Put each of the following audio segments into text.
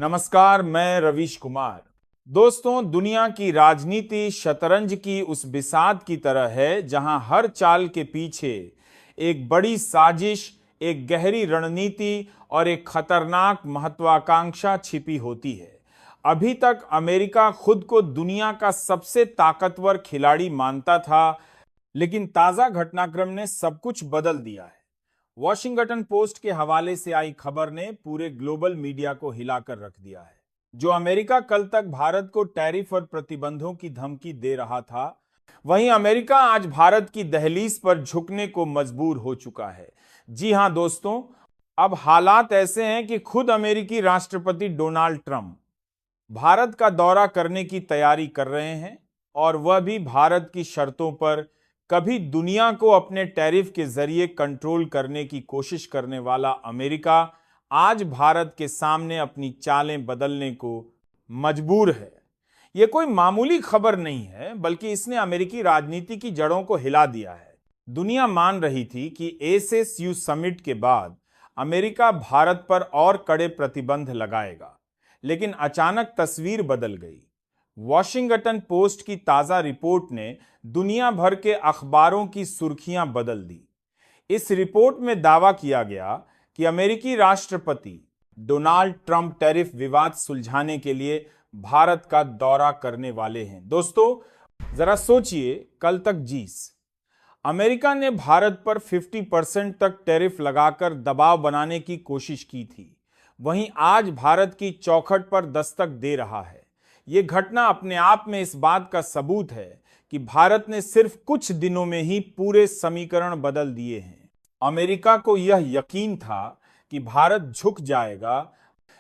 नमस्कार, मैं रवीश कुमार। दोस्तों, दुनिया की राजनीति शतरंज की उस बिसात की तरह है जहां हर चाल के पीछे एक बड़ी साजिश, एक गहरी रणनीति और एक खतरनाक महत्वाकांक्षा छिपी होती है। अभी तक अमेरिका खुद को दुनिया का सबसे ताकतवर खिलाड़ी मानता था, लेकिन ताजा घटनाक्रम ने सब कुछ बदल दिया है। वॉशिंगटन पोस्ट के हवाले से आई खबर ने पूरे ग्लोबल मीडिया को हिलाकर रख दिया है। जो अमेरिका कल तक भारत को टैरिफ और प्रतिबंधों की धमकी दे रहा था, वहीं अमेरिका आज भारत की दहलीज पर झुकने को मजबूर हो चुका है। जी हां दोस्तों, अब हालात ऐसे हैं कि खुद अमेरिकी राष्ट्रपति डोनाल्ड ट्रंप भारत का दौरा करने की तैयारी कर रहे हैं, और वह भी भारत की शर्तों पर। कभी दुनिया को अपने टैरिफ के जरिए कंट्रोल करने की कोशिश करने वाला अमेरिका आज भारत के सामने अपनी चालें बदलने को मजबूर है। यह कोई मामूली खबर नहीं है, बल्कि इसने अमेरिकी राजनीति की जड़ों को हिला दिया है। दुनिया मान रही थी कि एसएसयू समिट के बाद अमेरिका भारत पर और कड़े प्रतिबंध लगाएगा, लेकिन अचानक तस्वीर बदल गई। वॉशिंगटन पोस्ट की ताजा रिपोर्ट ने दुनिया भर के अखबारों की सुर्खियां बदल दी। इस रिपोर्ट में दावा किया गया कि अमेरिकी राष्ट्रपति डोनाल्ड ट्रंप टैरिफ विवाद सुलझाने के लिए भारत का दौरा करने वाले हैं। दोस्तों, जरा सोचिए, कल तक अमेरिका ने भारत पर 50% तक टैरिफ लगाकर दबाव बनाने की कोशिश की थी। वहीं आज भारत की चौखट पर दस्तक दे रहा है। यह घटना अपने आप में इस बात का सबूत है कि भारत ने सिर्फ कुछ दिनों में ही पूरे समीकरण बदल दिए हैं। अमेरिका को यह यकीन था कि भारत झुक जाएगा,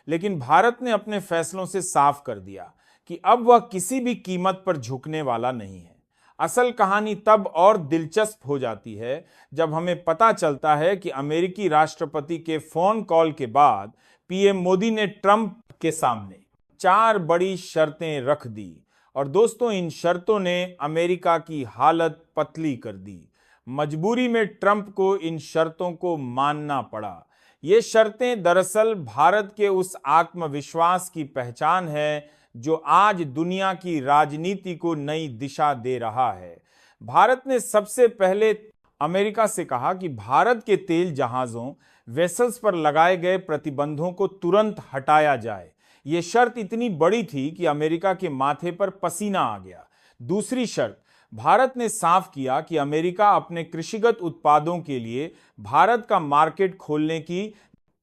लेकिन भारत ने अपने फैसलों से साफ कर दिया कि अब वह किसी भी कीमत पर झुकने वाला नहीं है। असल कहानी तब और दिलचस्प हो जाती है जब हमें पता चलता है कि अमेरिकी राष्ट्रपति के फोन कॉल के बाद पीएम मोदी ने ट्रंप के सामने 4 बड़ी शर्तें रख दी। और दोस्तों, इन शर्तों ने अमेरिका की हालत पतली कर दी। मजबूरी में ट्रंप को इन शर्तों को मानना पड़ा। ये शर्तें दरअसल भारत के उस आत्मविश्वास की पहचान है जो आज दुनिया की राजनीति को नई दिशा दे रहा है। भारत ने सबसे पहले अमेरिका से कहा कि भारत के तेल जहाजों वेसल्स पर लगाए गए प्रतिबंधों को तुरंत हटाया जाए। यह शर्त इतनी बड़ी थी कि अमेरिका के माथे पर पसीना आ गया। दूसरी शर्त, भारत ने साफ किया कि अमेरिका अपने कृषिगत उत्पादों के लिए भारत का मार्केट खोलने की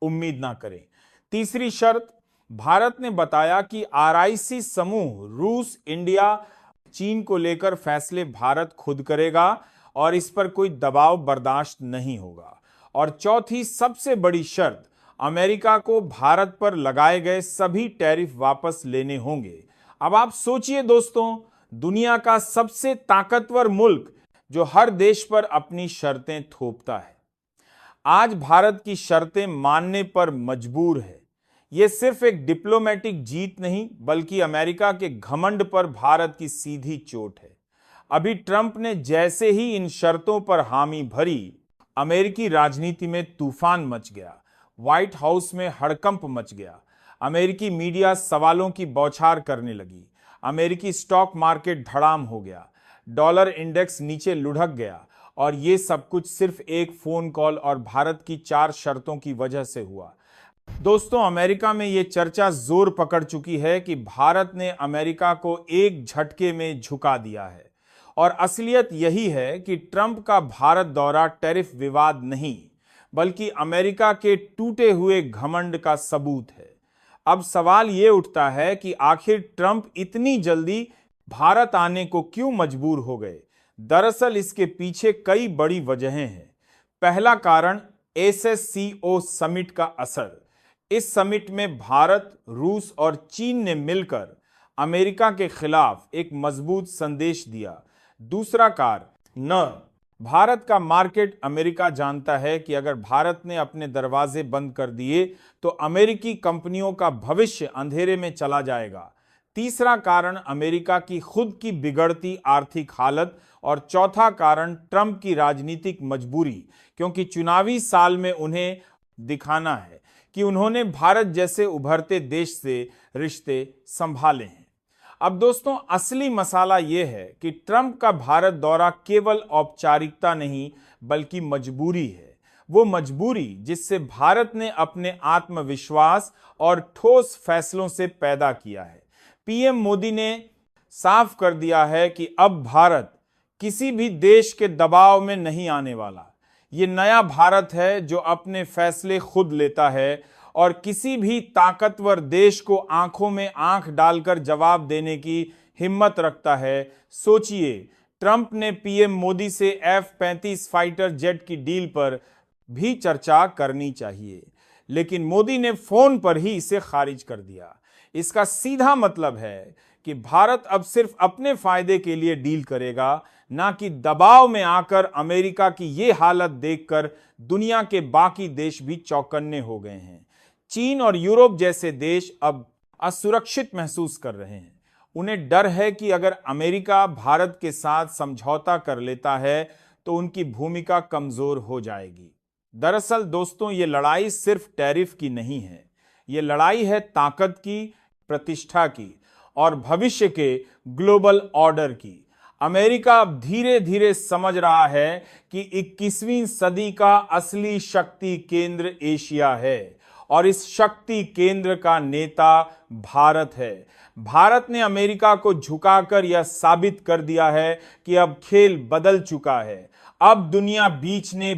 उम्मीद ना करे। तीसरी शर्त, भारत ने बताया कि आरआईसी समूह रूस, इंडिया, चीन को लेकर फैसले भारत खुद करेगा और इस पर कोई दबाव बर्दाश्त नहीं होगा। और चौथी सबसे बड़ी शर्त, अमेरिका को भारत पर लगाए गए सभी टैरिफ वापस लेने होंगे। अब आप सोचिए दोस्तों, दुनिया का सबसे ताकतवर मुल्क जो हर देश पर अपनी शर्तें थोपता है, आज भारत की शर्तें मानने पर मजबूर है। यह सिर्फ एक डिप्लोमेटिक जीत नहीं, बल्कि अमेरिका के घमंड पर भारत की सीधी चोट है। अभी ट्रंप ने जैसे ही इन शर्तों पर हामी भरी, अमेरिकी राजनीति में तूफान मच गया। व्हाइट हाउस में हड़कंप मच गया। अमेरिकी मीडिया सवालों की बौछार करने लगी। अमेरिकी स्टॉक मार्केट धड़ाम हो गया। डॉलर इंडेक्स नीचे लुढ़क गया। और ये सब कुछ सिर्फ एक फोन कॉल और भारत की 4 शर्तों की वजह से हुआ। दोस्तों, अमेरिका में ये चर्चा जोर पकड़ चुकी है कि भारत ने अमेरिका को एक झटके में झुका दिया है। और असलियत यही है कि ट्रंप का भारत दौरा टैरिफ विवाद नहीं, बल्कि अमेरिका के टूटे हुए घमंड का सबूत है। अब सवाल ये उठता है कि आखिर ट्रंप इतनी जल्दी भारत आने को क्यों मजबूर हो गए। दरअसल इसके पीछे कई बड़ी वजहें हैं। पहला कारण एससीओ समिट का असर। इस समिट में भारत, रूस और चीन ने मिलकर अमेरिका के खिलाफ एक मजबूत संदेश दिया। दूसरा कारण, भारत का मार्केट अमेरिका जानता है कि अगर भारत ने अपने दरवाजे बंद कर दिए तो अमेरिकी कंपनियों का भविष्य अंधेरे में चला जाएगा। तीसरा कारण, अमेरिका की खुद की बिगड़ती आर्थिक हालत। और चौथा कारण, ट्रंप की राजनीतिक मजबूरी, क्योंकि चुनावी साल में उन्हें दिखाना है कि उन्होंने भारत जैसे उभरते देश से रिश्ते संभाले हैं। अब दोस्तों, असली मसाला यह है कि ट्रंप का भारत दौरा केवल औपचारिकता नहीं बल्कि मजबूरी है। वो मजबूरी जिससे भारत ने अपने आत्मविश्वास और ठोस फैसलों से पैदा किया है। पीएम मोदी ने साफ कर दिया है कि अब भारत किसी भी देश के दबाव में नहीं आने वाला। ये नया भारत है जो अपने फैसले खुद लेता है और किसी भी ताकतवर देश को आंखों में आंख डालकर जवाब देने की हिम्मत रखता है। सोचिए, ट्रंप ने पीएम मोदी से F-35 फाइटर जेट की डील पर भी चर्चा करनी चाहिए, लेकिन मोदी ने फोन पर ही इसे खारिज कर दिया। इसका सीधा मतलब है कि भारत अब सिर्फ अपने फायदे के लिए डील करेगा, ना कि दबाव में आकर। अमेरिका की ये हालत देखकर दुनिया के बाकी देश भी चौकन्ने हो गए हैं। चीन और यूरोप जैसे देश अब असुरक्षित महसूस कर रहे हैं। उन्हें डर है कि अगर अमेरिका भारत के साथ समझौता कर लेता है तो उनकी भूमिका कमजोर हो जाएगी। दरअसल दोस्तों, ये लड़ाई सिर्फ टैरिफ की नहीं है, ये लड़ाई है ताकत की, प्रतिष्ठा की और भविष्य के ग्लोबल ऑर्डर की। अमेरिका अब धीरे धीरे समझ रहा है कि 21वीं सदी का असली शक्ति केंद्र एशिया है और इस शक्ति केंद्र का नेता भारत है। भारत ने अमेरिका को झुकाकर यह साबित कर दिया है कि अब खेल बदल चुका है। अब दुनिया बीचने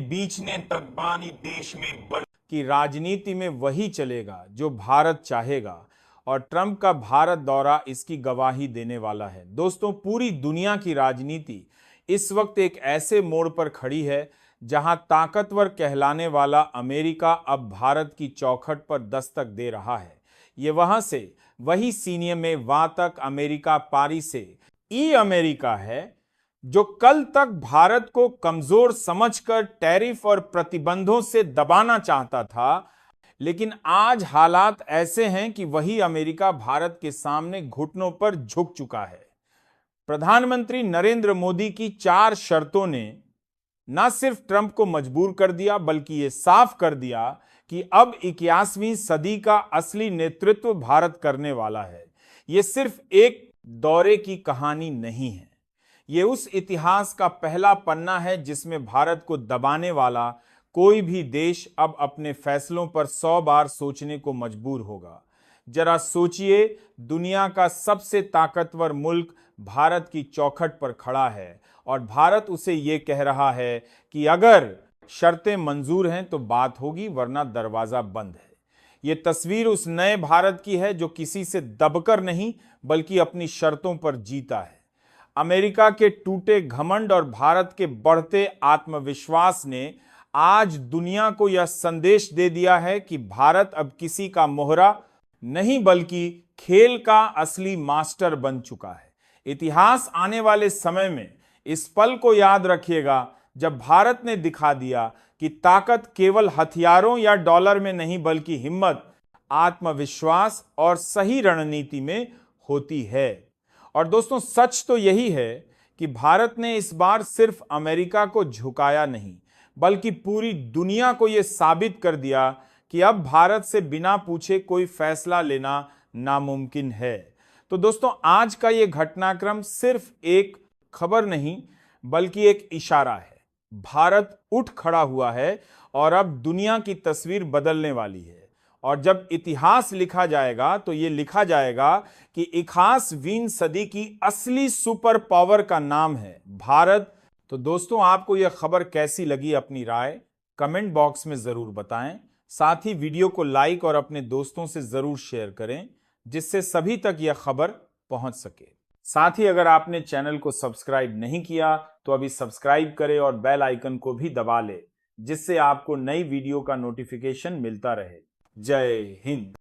तकबानी देश में की राजनीति में वही चलेगा जो भारत चाहेगा और ट्रंप का भारत दौरा इसकी गवाही देने वाला है। दोस्तों, पूरी दुनिया की राजनीति इस वक्त एक ऐसे मोड़ पर खड़ी है जहां ताकतवर कहलाने वाला अमेरिका अब भारत की चौखट पर दस्तक दे रहा है। ये वहां से वही सीनियर में वहां तक अमेरिका पारी से ई अमेरिका है जो कल तक भारत को कमजोर समझकर टैरिफ और प्रतिबंधों से दबाना चाहता था, लेकिन आज हालात ऐसे हैं कि वही अमेरिका भारत के सामने घुटनों पर झुक चुका है। प्रधानमंत्री नरेंद्र मोदी की 4 शर्तों ने न सिर्फ ट्रंप को मजबूर कर दिया बल्कि ये साफ कर दिया कि अब 21वीं सदी का असली नेतृत्व भारत करने वाला है। ये सिर्फ एक दौरे की कहानी नहीं है, ये उस इतिहास का पहला पन्ना है जिसमें भारत को दबाने वाला कोई भी देश अब अपने फैसलों पर 100 बार सोचने को मजबूर होगा। जरा सोचिए, दुनिया का सबसे ताकतवर मुल्क भारत की चौखट पर खड़ा है और भारत उसे ये कह रहा है कि अगर शर्तें मंजूर हैं तो बात होगी, वरना दरवाजा बंद है। ये तस्वीर उस नए भारत की है जो किसी से दबकर नहीं बल्कि अपनी शर्तों पर जीता है। अमेरिका के टूटे घमंड और भारत के बढ़ते आत्मविश्वास ने आज दुनिया को यह संदेश दे दिया है कि भारत अब किसी का मोहरा नहीं बल्कि खेल का असली मास्टर बन चुका है। इतिहास आने वाले समय में इस पल को याद रखिएगा जब भारत ने दिखा दिया कि ताकत केवल हथियारों या डॉलर में नहीं बल्कि हिम्मत, आत्मविश्वास और सही रणनीति में होती है। और दोस्तों, सच तो यही है कि भारत ने इस बार सिर्फ अमेरिका को झुकाया नहीं बल्कि पूरी दुनिया को यह साबित कर दिया कि अब भारत से बिना पूछे कोई फैसला लेना नामुमकिन है। तो दोस्तों, आज का ये घटनाक्रम सिर्फ एक खबर नहीं बल्कि एक इशारा है। भारत उठ खड़ा हुआ है और अब दुनिया की तस्वीर बदलने वाली है। और जब इतिहास लिखा जाएगा तो ये लिखा जाएगा कि 21वीं सदी की असली सुपर पावर का नाम है भारत। तो दोस्तों, आपको यह खबर कैसी लगी, अपनी राय कमेंट बॉक्स में जरूर बताएं। साथ ही वीडियो को लाइक और अपने दोस्तों से जरूर शेयर करें जिससे सभी तक यह खबर पहुंच सके। साथ ही अगर आपने चैनल को सब्सक्राइब नहीं किया तो अभी सब्सक्राइब करें और बेल आइकन को भी दबा लें जिससे आपको नई वीडियो का नोटिफिकेशन मिलता रहे। जय हिंद।